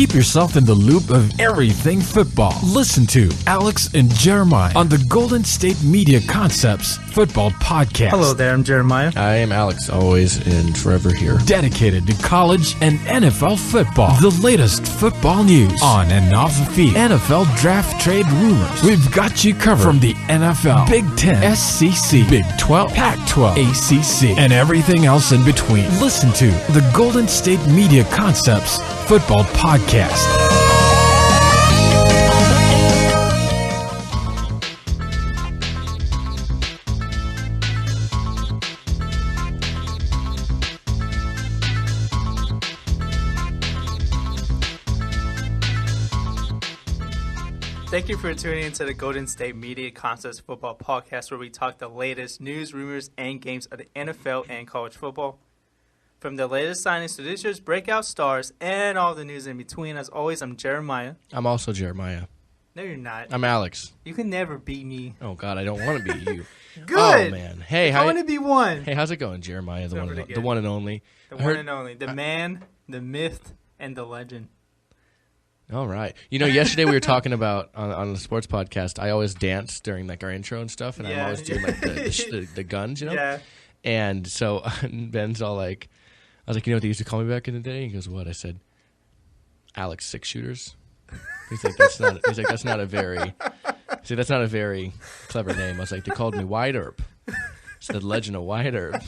Keep yourself in the loop of everything football. Listen to Alex and Jeremiah on the Golden State Media Concepts Football Podcast. Hello there, I'm Jeremiah. I am Alex, always and forever here. Dedicated to college and NFL football. The latest football news on and off the field. NFL draft trade rumors. We've got you covered from the NFL, Big Ten, SEC, Big 12, Pac-12, ACC, and everything else in between. Listen to the Golden State Media Concepts Football Podcast. Thank you for tuning into the Golden State Media Concepts Football Podcast, where we talk the latest news, rumors, and games of the NFL and college football. From the latest signings to this year's breakout stars and all the news in between, as always, I'm Jeremiah. I'm also Jeremiah. No, you're not. I'm Alex. You can never beat me. Oh, God, I don't want to beat you. Good. Oh, man. Hey, I want to be one. Hey, how's it going, Jeremiah? The one and only. The one and only. The man, the myth, and the legend. All right. You know, yesterday we were talking about on the sports podcast. I always dance during like our intro and stuff, and I'm always doing like the guns, you know. Yeah. And so Ben's all like, I was like, you know what they used to call me back in the day? He goes, what? I said, Alex Six Shooters. He's like, that's not a very clever name. I was like, they called me Wide Earp. It's the Legend of Wide Earp.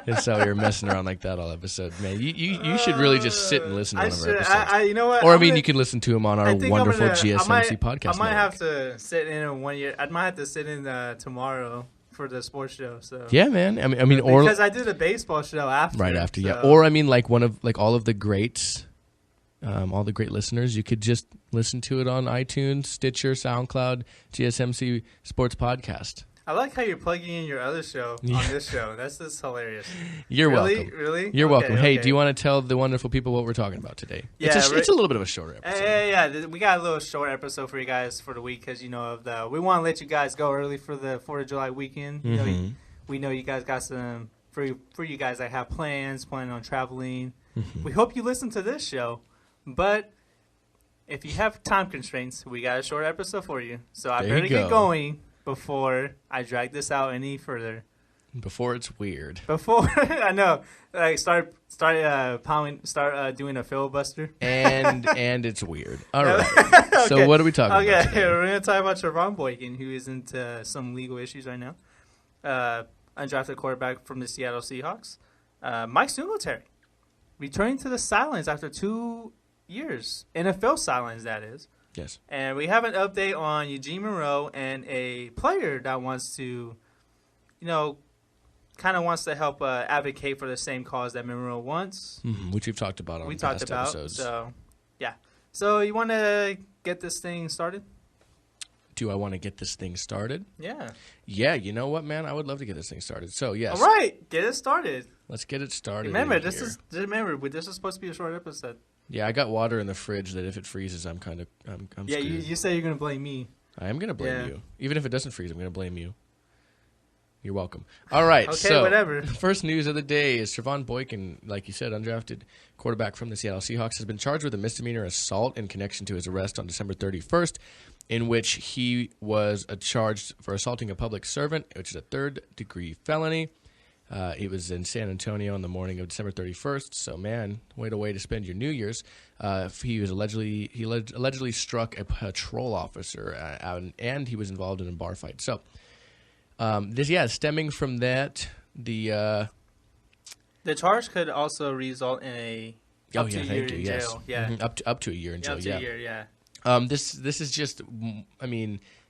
And so you're messing around like that all episode. Man, you should really just sit and listen to one of our episodes. You know what? Or, you can listen to them on our wonderful GSMC podcast. I might have to sit in 1 year. I might have to sit in tomorrow for the sports show. So yeah, man. I mean, because I do the baseball show after. Right after, so. Yeah. Or all of the greats, all the great listeners, you could just listen to it on iTunes, Stitcher, SoundCloud, GSMC Sports Podcast. I like how you're plugging in your other show on this show. That's just hilarious. You're welcome. Really? You're welcome. Hey, do you want to tell the wonderful people what we're talking about today? Yeah, it's a little bit of a shorter episode. Yeah. We got a little short episode for you guys for the week because we want to let you guys go early for the 4th of July weekend. Mm-hmm. We know you guys got some for you guys that have planning on traveling. Mm-hmm. We hope you listen to this show, but if you have time constraints, we got a short episode for you. So I better get going before I drag this out any further. Before it's weird. I know, like start doing a filibuster. And it's weird. All right. Okay. So what are we talking about today? We're going to talk about Trevone Boykin, who is into some legal issues right now. Undrafted quarterback from the Seattle Seahawks. Mike Singletary, returning to the sidelines after 2 years. NFL sidelines, that is. Yes. And we have an update on Eugene Monroe and a player that wants to, kind of wants to help advocate for the same cause that Monroe wants. Mm-hmm, which we've talked about on past episodes. So, yeah. So you want to get this thing started? Do I want to get this thing started? Yeah. Yeah, you know what, man? I would love to get this thing started. So, yes. All right. Get it started. Let's get it started. Remember, this is supposed to be a short episode. Yeah, I got water in the fridge that if it freezes, I'm screwed. Yeah, you say you're going to blame me. I am going to blame you. Even if it doesn't freeze, I'm going to blame you. You're welcome. All right, okay, so whatever. First news of the day is Trevone Boykin, like you said, undrafted quarterback from the Seattle Seahawks, has been charged with a misdemeanor assault in connection to his arrest on December 31st, in which he was charged for assaulting a public servant, which is a third-degree felony. He was in San Antonio on the morning of December 31st. So, man, way to spend your New Year's. He allegedly struck a patrol officer, and he was involved in a bar fight. So, stemming from that, the charge could also result in up to a year in jail. Yeah, mm-hmm. up to a year in jail. Up to a year, yeah. This is just,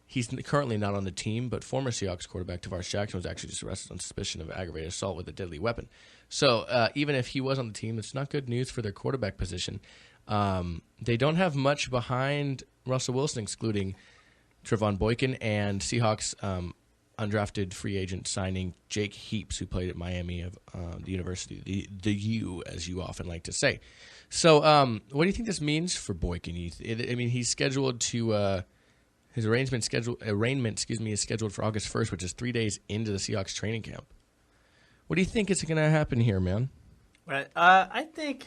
he's currently not on the team, but former Seahawks quarterback Tavares Jackson was actually just arrested on suspicion of aggravated assault with a deadly weapon. So even if he was on the team, it's not good news for their quarterback position. They don't have much behind Russell Wilson, excluding Trevone Boykin and Seahawks undrafted free agent signing Jake Heaps, who played at Miami of the University, the U, as you often like to say. So what do you think this means for Boykin? He's scheduled to his arraignment is scheduled for August 1st, which is 3 days into the Seahawks training camp. What do you think is going to happen here, man? Right. I think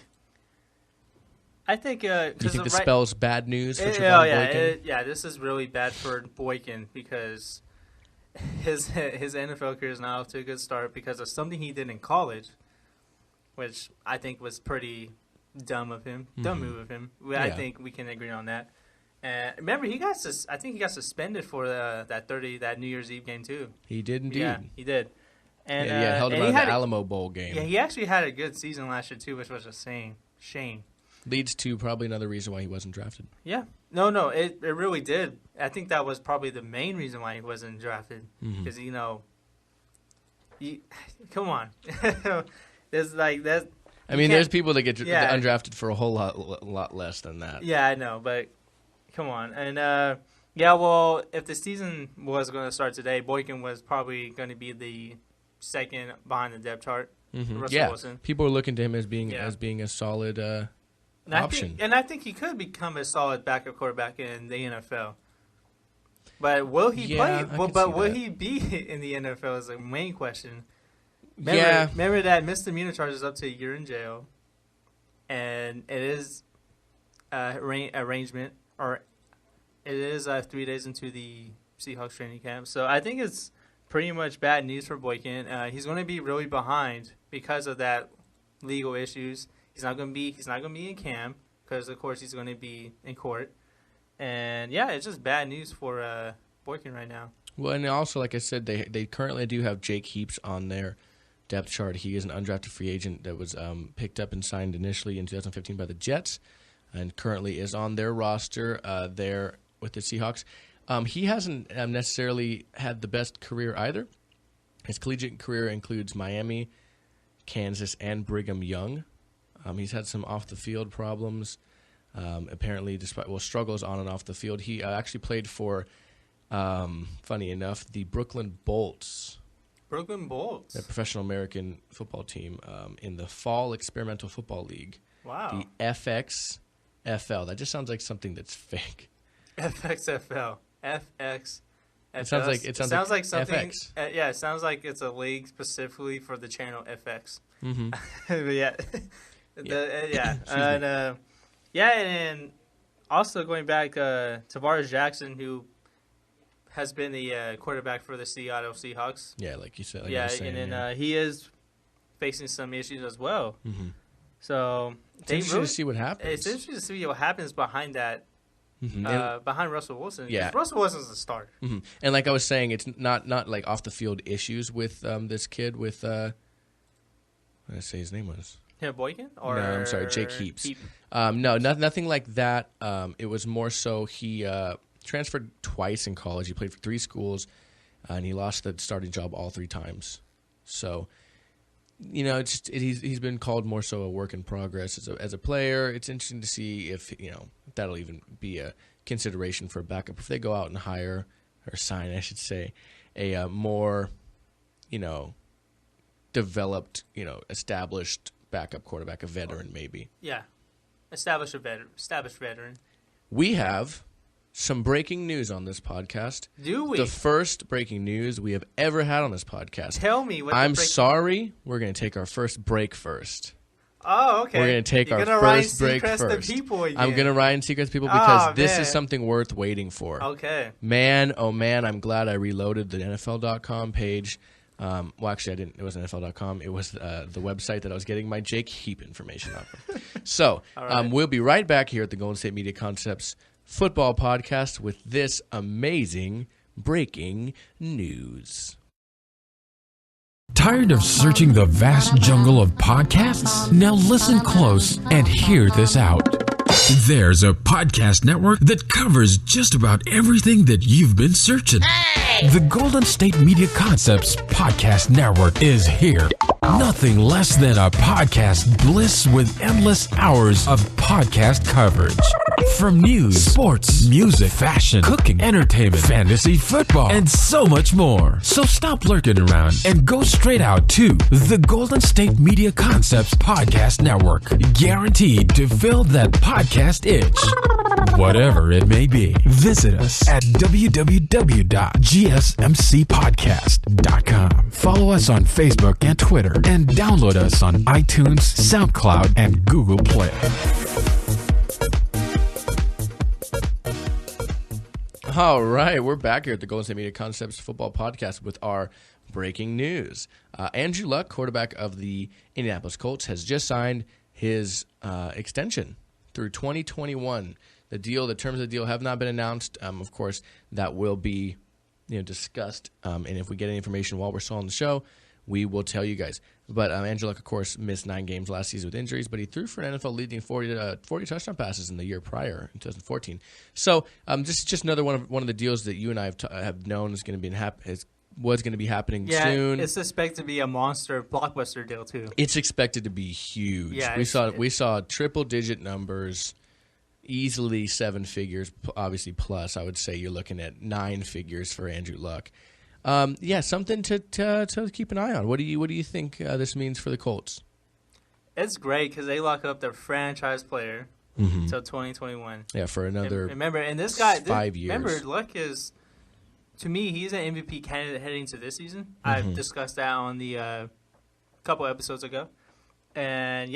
I think Do you think this spells bad news for Trevone Boykin? This is really bad for Boykin because his NFL career is not off to a good start because of something he did in college, which I think was pretty dumb of him, dumb move of him. I think we can agree on that. And remember, I think he got suspended for that New Year's Eve game too. He did indeed. Yeah, he did. And he held him out of the Alamo Bowl game. Yeah, he actually had a good season last year too, which was a shame. Leads to probably another reason why he wasn't drafted. Yeah. No, it really did. I think that was probably the main reason why he wasn't drafted. Because, come on. There's there's people that get undrafted for a whole lot less than that. Yeah, I know, but come on. And, well, if the season was going to start today, Boykin was probably going to be the second behind the depth chart. Russell Wilson. People are looking to him as being a solid option. I think he could become a solid backup quarterback in the NFL. But will he play? Will he be in the NFL is the main question. Remember that misdemeanor charge is up to a year in jail, and it is arrangement, or it is 3 days into the Seahawks training camp. So I think it's pretty much bad news for Boykin. He's going to be really behind because of that legal issues. He's not going to be in camp because, of course, he's going to be in court. And, it's just bad news for Boykin right now. Well, and also, like I said, they currently do have Jake Heaps on their depth chart. He is an undrafted free agent that was picked up and signed initially in 2015 by the Jets and currently is on their roster there with the Seahawks. He hasn't necessarily had the best career either. His collegiate career includes Miami, Kansas, and Brigham Young. He's had some off-the-field problems, apparently, struggles on and off the field. He actually played for, funny enough, the Brooklyn Bolts. Brooklyn Bolts? The professional American football team in the Fall Experimental Football League. Wow. The FXFL. That just sounds like something that's fake. FXFL. FX. It sounds like something. FX. It sounds like it's a league specifically for the channel FX. And also going back, Tavares Jackson, who has been the quarterback for the Seattle Seahawks. Yeah, like you said. He is facing some issues as well. So it's interesting to see what happens. It's interesting to see what happens behind that. Behind Russell Wilson. Yeah. Russell Wilson's the starter. And like I was saying, it's not like off the field issues with this kid with what did I say his name was? Yeah, Boykin? No, I'm sorry, Jake Heaps. Nothing like that. It was more so he transferred twice in college. He played for 3 schools, and he lost the starting job all 3 times. So, he's been called more so a work in progress as a player. It's interesting to see if that'll even be a consideration for a backup if they go out and hire or sign, I should say, a more developed, established backup quarterback, a veteran maybe. Yeah, established veteran. We have some breaking news on this podcast. Do we? The first breaking news we have ever had on this podcast. Tell me what. I'm sorry. We're going to take our first break first. Oh, okay. We're going to take our first break first. I'm going to Ryan Seacrest people because this is something worth waiting for. Okay. Man, oh man, I'm glad I reloaded the NFL.com page. Well, actually, I didn't. It wasn't NFL.com. It was the website that I was getting my Jake Heap information off of. So we'll be right back here at the Golden State Media Concepts Football Podcast with this amazing breaking news. Tired of searching the vast jungle of podcasts? Now listen close and hear this out. There's a podcast network that covers just about everything that you've been searching. The Golden State Media Concepts Podcast Network is here. Nothing less than a podcast bliss with endless hours of podcast coverage. From news, sports, music, fashion, cooking, entertainment, fantasy, football, and so much more. So stop lurking around and go straight out to the Golden State Media Concepts Podcast Network. Guaranteed to fill that podcast itch. Whatever it may be. Visit us at www.gsmcpodcast.com. Follow us on Facebook and Twitter, and download us on iTunes, SoundCloud, and Google Play. All right, we're back here at the Golden State Media Concepts Football Podcast with our breaking news. Andrew Luck, quarterback of the Indianapolis Colts, has just signed his extension through 2021. The terms of the deal have not been announced. Of course, that will be discussed. And if we get any information while we're still on the show, we will tell you guys. But Andrew Luck, of course, missed 9 games last season with injuries, but he threw for an NFL leading 40 touchdown passes in the year prior, in 2014. So this is just another one of the deals that you and I have known is going to be was going to be happening soon. It's expected to be a monster blockbuster deal too. It's expected to be huge. Yeah, we saw triple-digit numbers, easily 7 figures, obviously plus. I would say you're looking at 9 figures for Andrew Luck. Something to keep an eye on. What do you think this means for the Colts? It's great because they lock up their franchise player until 2021. Yeah, for another. Remember, and this guy 5 years. Remember, Luck is, to me, he's an MVP candidate heading to this season. I've discussed that on the couple episodes ago, and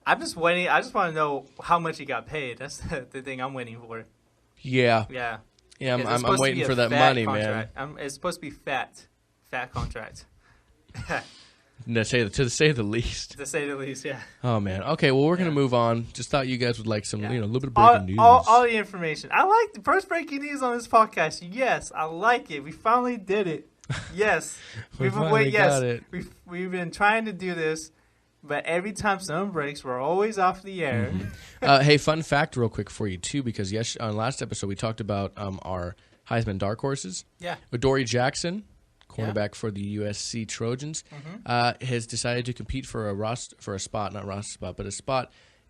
I'm just waiting. I just want to know how much he got paid. That's the thing I'm waiting for. Yeah. Yeah. Yeah, I'm waiting for that money, contract. It's supposed to be fat contract. To say the least. To say the least, yeah. Oh man. Okay, well we're gonna move on. Just thought you guys would like some, a little bit of breaking news. All the information. I like the first breaking news on this podcast. Yes, I like it. We finally did it. Yes, we've been trying to do this. But every time someone breaks, we're always off the air. Hey, fun fact real quick for you, too, because on last episode we talked about our Heisman dark horses. Yeah. Adoree Jackson, cornerback for the USC Trojans, has decided to compete for a spot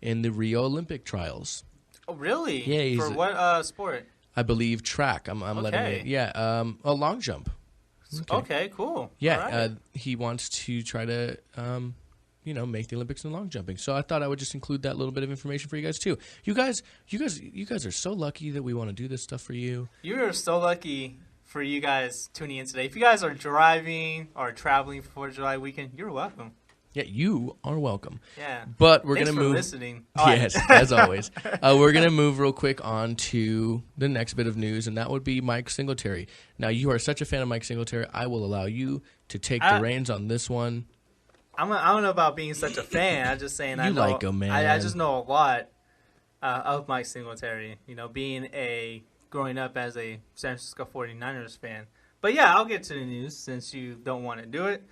in the Rio Olympic trials. Oh, really? Yeah. For what sport? I believe track. I'm letting it. Yeah. A long jump. Okay, cool. Yeah. Right. He wants to try to make the Olympics in long jumping. So I thought I would just include that little bit of information for you guys too. You guys are so lucky that we want to do this stuff for you. You are so lucky for you guys tuning in today. If you guys are driving or traveling for 4th of July weekend, you're welcome. Yeah, you are welcome. Yeah. But we're going to move. Thanks for listening. Yes, as always. We're going to move real quick on to the next bit of news, and that would be Mike Singletary. Now, you are such a fan of Mike Singletary, I will allow you to take the reins on this one. I don't know about being such a fan. I'm just saying I like him, man. I just know a lot of Mike Singletary, growing up as a San Francisco 49ers fan. But yeah, I'll get to the news since you don't want to do it.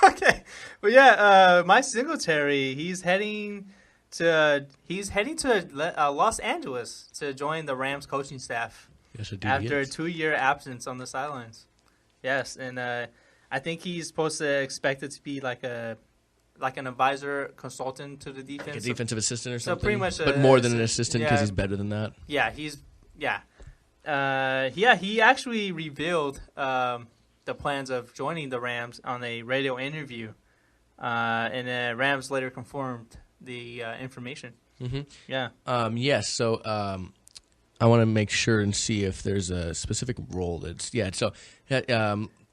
Okay. But yeah, Mike Singletary, he's heading to Los Angeles to join the Rams coaching staff. Yes, after a 2-year absence on the sidelines. Yes, and I think he's supposed to expect it to be like an advisor consultant to the defense. Like a defensive assistant or something? So pretty much but more than an assistant because he's better than that? Yeah, he actually revealed the plans of joining the Rams on a radio interview, and the Rams later confirmed the information. Mm-hmm. Yeah. Yes, so I want to make sure and see if there's a specific role that's... Yeah, so...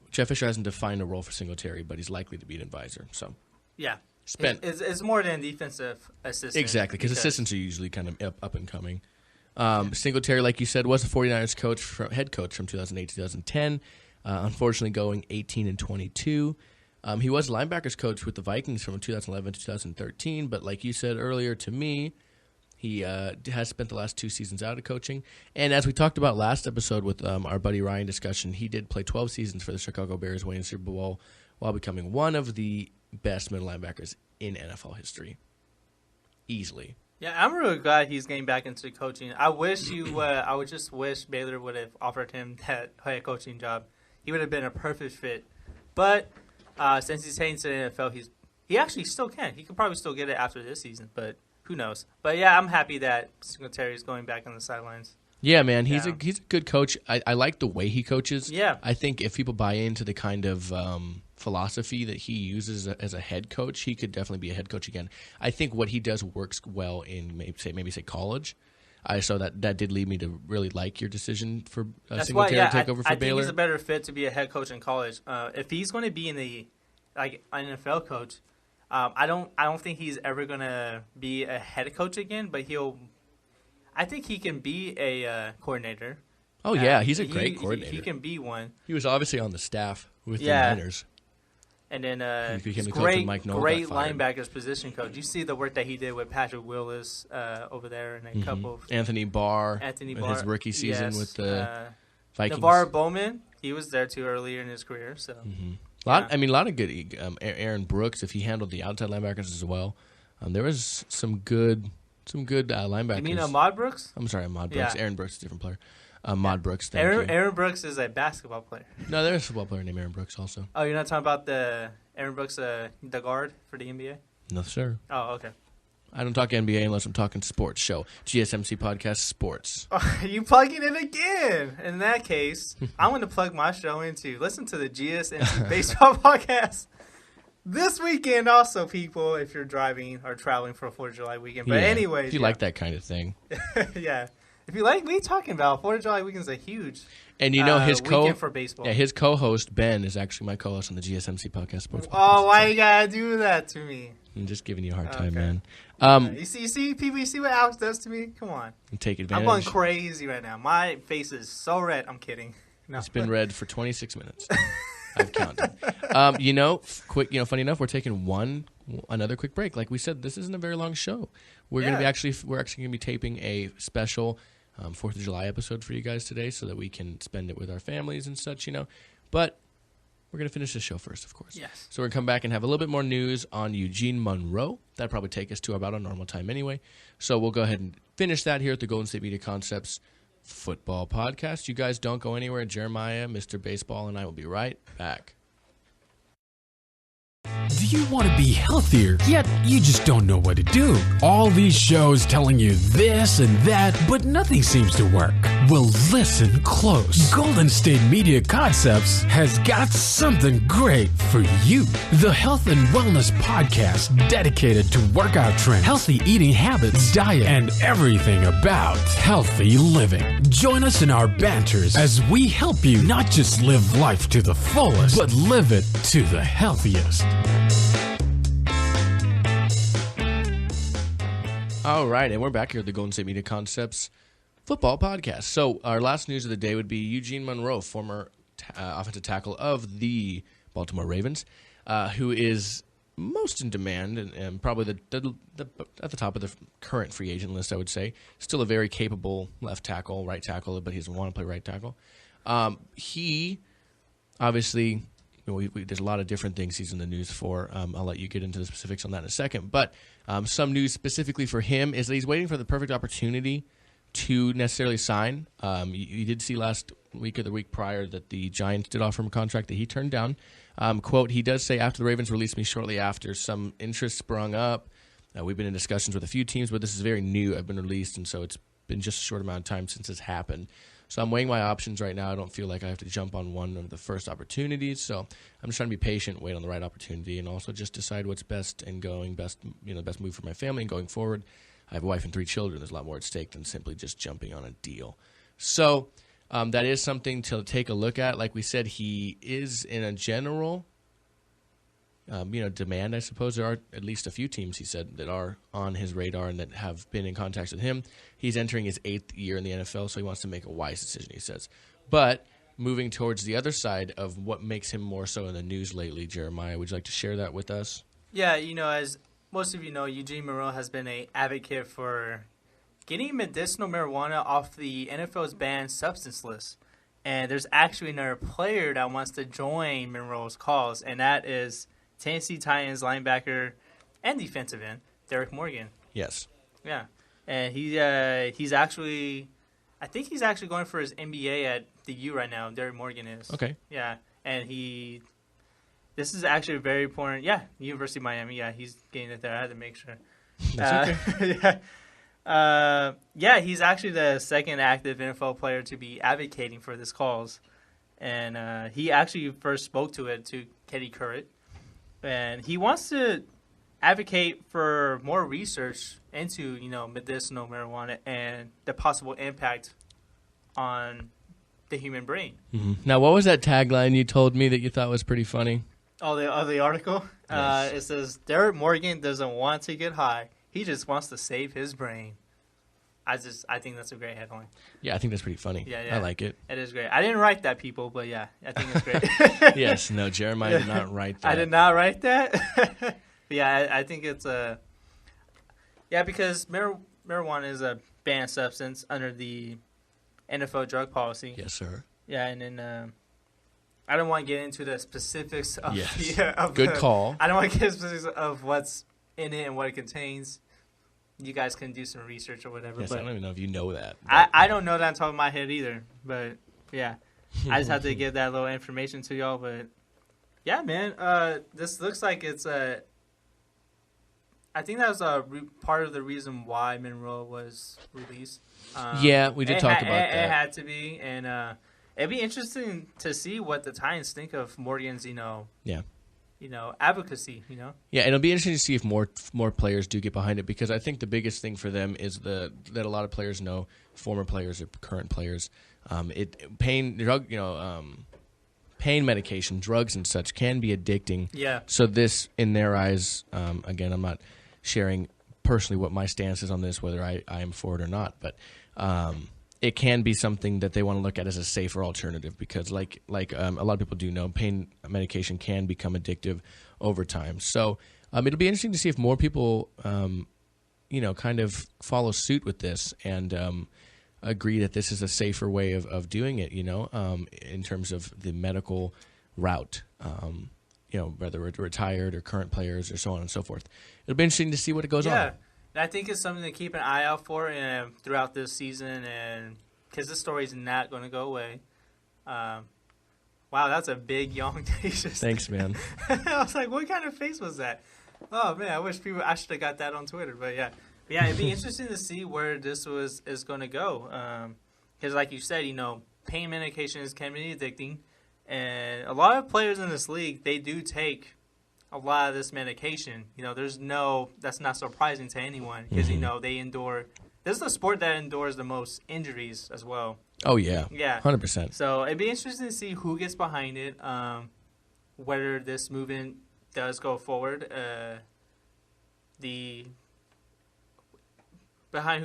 Jeff Fisher hasn't defined a role for Singletary, but he's likely to be an advisor. So, yeah, it's more than defensive assistant. Exactly, because assistants are usually kind of up and coming. Singletary, like you said, was the 49ers head coach from 2008 to 2010. Unfortunately, going 18-22. He was linebackers coach with the Vikings from 2011 to 2013. But like you said earlier to me, he has spent the last 2 seasons out of coaching. And as we talked about last episode with our buddy Ryan discussion, he did play 12 seasons for the Chicago Bears, winning the Super Bowl while becoming one of the best middle linebackers in NFL history. Easily. Yeah, I'm really glad he's getting back into coaching. I wish I would just wish Baylor would have offered him that head coaching job. He would have been a perfect fit. But since he's heading to the NFL, he actually still can. He could probably still get it after this season, but who knows? But yeah, I'm happy that Singletary is going back on the sidelines. Yeah, man, he's a good coach. I like the way he coaches. Yeah, I think if people buy into the kind of philosophy that he uses as a head coach, he could definitely be a head coach again. I think what he does works well in maybe say college. So that did lead me to really like your decision for Singletary to take over for Baylor. I think he's a better fit to be a head coach in college. If he's going to be in an NFL coach. I don't think he's ever gonna be a head coach again, but I think he can be a coordinator. Oh, yeah, he's a great coordinator. He can be one. He was obviously on the staff with the Niners. And then he became the coach great, when Mike Noll great got fired. linebackers position coach. You see the work that he did with Patrick Willis over there and a couple of Anthony Barr in his rookie season with the Vikings. Navarre Bowman, he was there too earlier in his career. So a lot of good. Aaron Brooks, if he handled the outside linebackers as well, there was some good linebackers. You mean Ahmad Brooks? I'm sorry, Ahmad Brooks. Yeah. Aaron Brooks is a different player. Ahmad Brooks. Thank you. Aaron Brooks is a basketball player. No, there's a football player named Aaron Brooks also. Oh, you're not talking about the Aaron Brooks, the guard for the NBA? No, sir. Oh, okay. I don't talk NBA unless I'm talking sports show. GSMC podcast sports. Oh, you plugging it again? In that case, I'm going to plug my show into listen to the GSMC baseball podcast this weekend. Also, people, if you're driving or traveling for a 4th of July weekend. But anyways, if you like that kind of thing, yeah. If you like me talking about 4th of July weekend's a huge and you know his weekend for baseball. Yeah, his co-host Ben is actually my co-host on the GSMC podcast sports. Oh, why you gotta do that to me? I'm just giving you a hard time, Okay. man. You see, people. You see what Alex does to me? Come on, take advantage. I'm going crazy right now. My face is so red. I'm kidding. No. It's been red for 26 minutes. I've counted. Funny enough, we're taking another quick break. Like we said, this isn't a very long show. We're actually going to be taping a special 4th of July episode for you guys today, so that we can spend it with our families and such. But we're going to finish the show first, of course. Yes. So we're going to come back and have a little bit more news on Eugene Monroe. That'll probably take us to about a normal time anyway. So we'll go ahead and finish that here at the Golden State Media Concepts Football Podcast. You guys don't go anywhere. Jeremiah, Mr. Baseball, and I will be right back. Do you want to be healthier, yet you just don't know what to do? All these shows telling you this and that, but nothing seems to work. Well, listen close. Golden State Media Concepts has got something great for you. The Health and Wellness Podcast dedicated to workout trends, healthy eating habits, diet, and everything about healthy living. Join us in our banters as we help you not just live life to the fullest, but live it to the healthiest. All right, and we're back here at the Golden State Media Concepts Football Podcast. So our last news of the day would be Eugene Monroe, former offensive tackle of the Baltimore Ravens, who is most in demand and probably at the top of the current free agent list, I would say. Still a very capable left tackle, right tackle, but he doesn't want to play right tackle. He obviously... there's a lot of different things he's in the news for. I'll let you get into the specifics on that in a second. But some news specifically for him is that he's waiting for the perfect opportunity to necessarily sign. You did see last week or the week prior that the Giants did offer him a contract that he turned down. Quote, he does say, after the Ravens released me shortly after, some interest sprung up. We've been in discussions with a few teams, but this is very new. I've been released, and so it's been just a short amount of time since this happened. So I'm weighing my options right now. I don't feel like I have to jump on one of the first opportunities. So I'm just trying to be patient, wait on the right opportunity, and also just decide what's best and best move for my family and going forward. I have a wife and 3 children. There's a lot more at stake than simply just jumping on a deal. So that is something to take a look at. Like we said, he is in a general demand, I suppose. There are at least a few teams, he said, that are on his radar and that have been in contact with him. He's entering his 8th year in the NFL, so he wants to make a wise decision, he says. But moving towards the other side of what makes him more so in the news lately, Jeremiah, would you like to share that with us? Yeah, as most of you know, Eugene Monroe has been an advocate for getting medicinal marijuana off the NFL's banned substance list. And there's actually another player that wants to join Monroe's cause, and that is Tennessee Titans linebacker and defensive end Derek Morgan. Yes. Yeah, and he's actually, I think he's actually going for his MBA at the U right now. Derek Morgan is. Okay. Yeah, and this is actually very important. Yeah, University of Miami. Yeah, he's getting it there. I had to make sure. That's okay. Yeah, he's actually the second active NFL player to be advocating for this cause, and he actually first spoke to Kenny Currit. And he wants to advocate for more research into, medicinal marijuana and the possible impact on the human brain. Mm-hmm. Now, what was that tagline you told me that you thought was pretty funny? Oh, the article? Yes. It says, Derek Morgan doesn't want to get high. He just wants to save his brain. I think that's a great headline. Yeah, I think that's pretty funny. Yeah. I like it. It is great. I didn't write that, people, but yeah, I think it's great. Yes, no, Jeremiah did not write that. I did not write that. Yeah, I think it's because marijuana is a banned substance under the NFL drug policy. Yes, sir. Yeah, and then I don't want to get into the specifics of Good call. I don't want to get into specifics of what's in it and what it contains. You guys can do some research or whatever. Yes, but I don't even know if you know that. I don't know that on top of my head either. But yeah, I just have to give that little information to y'all. But yeah, man, this looks like it's I think that was part of the reason why Monroe was released. Yeah, we did talk about that. It had to be, and it'd be interesting to see what the Titans think of Morgan's, advocacy, Yeah, and it'll be interesting to see if more players do get behind it, because I think the biggest thing for them is that a lot of players know, former players or current players, pain medication, drugs and such can be addicting. Yeah. So this, in their eyes, again, I'm not sharing personally what my stance is on this, whether I am for it or not, but it can be something that they want to look at as a safer alternative, because like a lot of people do know, pain medication can become addictive over time. So it'll be interesting to see if more people, kind of follow suit with this and agree that this is a safer way of doing it, in terms of the medical route, whether we're retired or current players or so on and so forth. It'll be interesting to see what it goes on. Yeah. And I think it's something to keep an eye out for throughout this season, and because this story is not going to go away. Wow, that's a big yawn. Thanks, man. I was like, what kind of face was that? Oh, man, I should have got that on Twitter. But yeah, it'd be interesting to see where this is going to go. Because like you said, pain medications can be addicting. And a lot of players in this league, they do take a lot of this medication. That's not surprising to anyone, because they endure. This is the sport that endures the most injuries as well. Oh yeah, 100%. So it'd be interesting to see who gets behind it, whether this movement does go forward. Who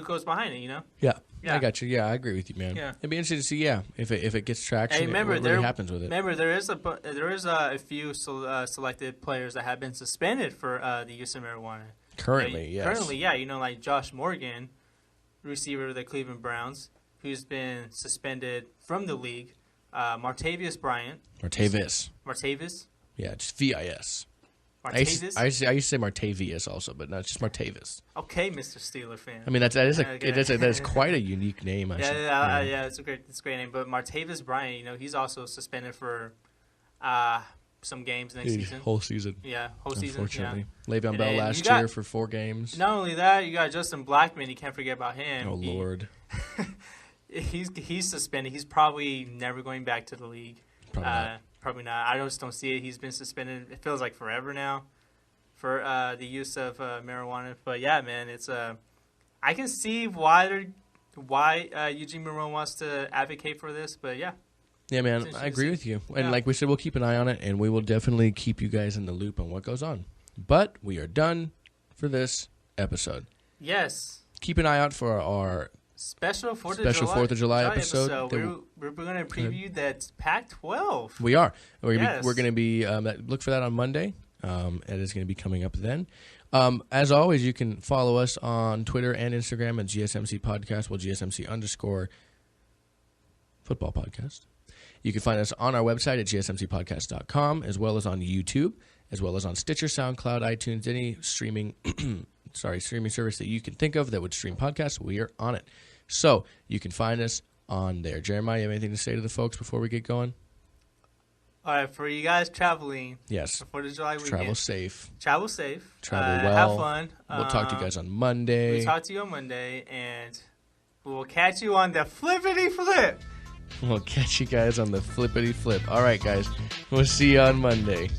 goes behind it, Yeah. I got you. Yeah, I agree with you, man. Yeah. It'd be interesting to see, if it gets traction, what really happens with it. Remember, there is a few selected players that have been suspended for the use of marijuana. Currently, yes. Currently, yeah. Like Josh Morgan, receiver of the Cleveland Browns, who's been suspended from the league. Martavis Bryant. Martavis. Yeah, just VIS. Martavis? I used to say Martavius also, but no, it's just Martavis. Okay, Mr. Steeler fan. I mean, that is quite a unique name. Yeah, it's a great name. But Martavis Bryant, he's also suspended for some games next season. Whole season. Yeah, whole season. Unfortunately, Le'Veon Bell last year for 4 games. Not only that, you got Justin Blackmon. You can't forget about him. Oh Lord. He's suspended. He's probably never going back to the league. Probably not. I just don't see it. He's been suspended. It feels like forever now for the use of marijuana. But yeah, man, it's I can see why Eugene Monroe wants to advocate for this. But yeah. Yeah, man, I agree with you. And like we said, we'll keep an eye on it, and we will definitely keep you guys in the loop on what goes on. But we are done for this episode. Yes. Keep an eye out for our special 4th of July episode. We're going to preview that Pac-12. We are. We're going to be look for that on Monday. It is going to be coming up then. As always, you can follow us on Twitter and Instagram at GSMC Podcast. GSMC _football podcast. You can find us on our website at gsmcpodcast.com, as well as on YouTube, as well as on Stitcher, SoundCloud, iTunes, any streaming service that you can think of that would stream podcasts. We are on it. So you can find us on there. Jeremiah, you have anything to say to the folks before we get going? All right, for you guys traveling, yes, for 4th of July weekend, travel safe. Travel well. Have fun. We'll talk to you guys on Monday. We'll talk to you on Monday, and we will catch you on the flippity flip. We'll catch you guys on the flippity flip. All right, guys. We'll see you on Monday.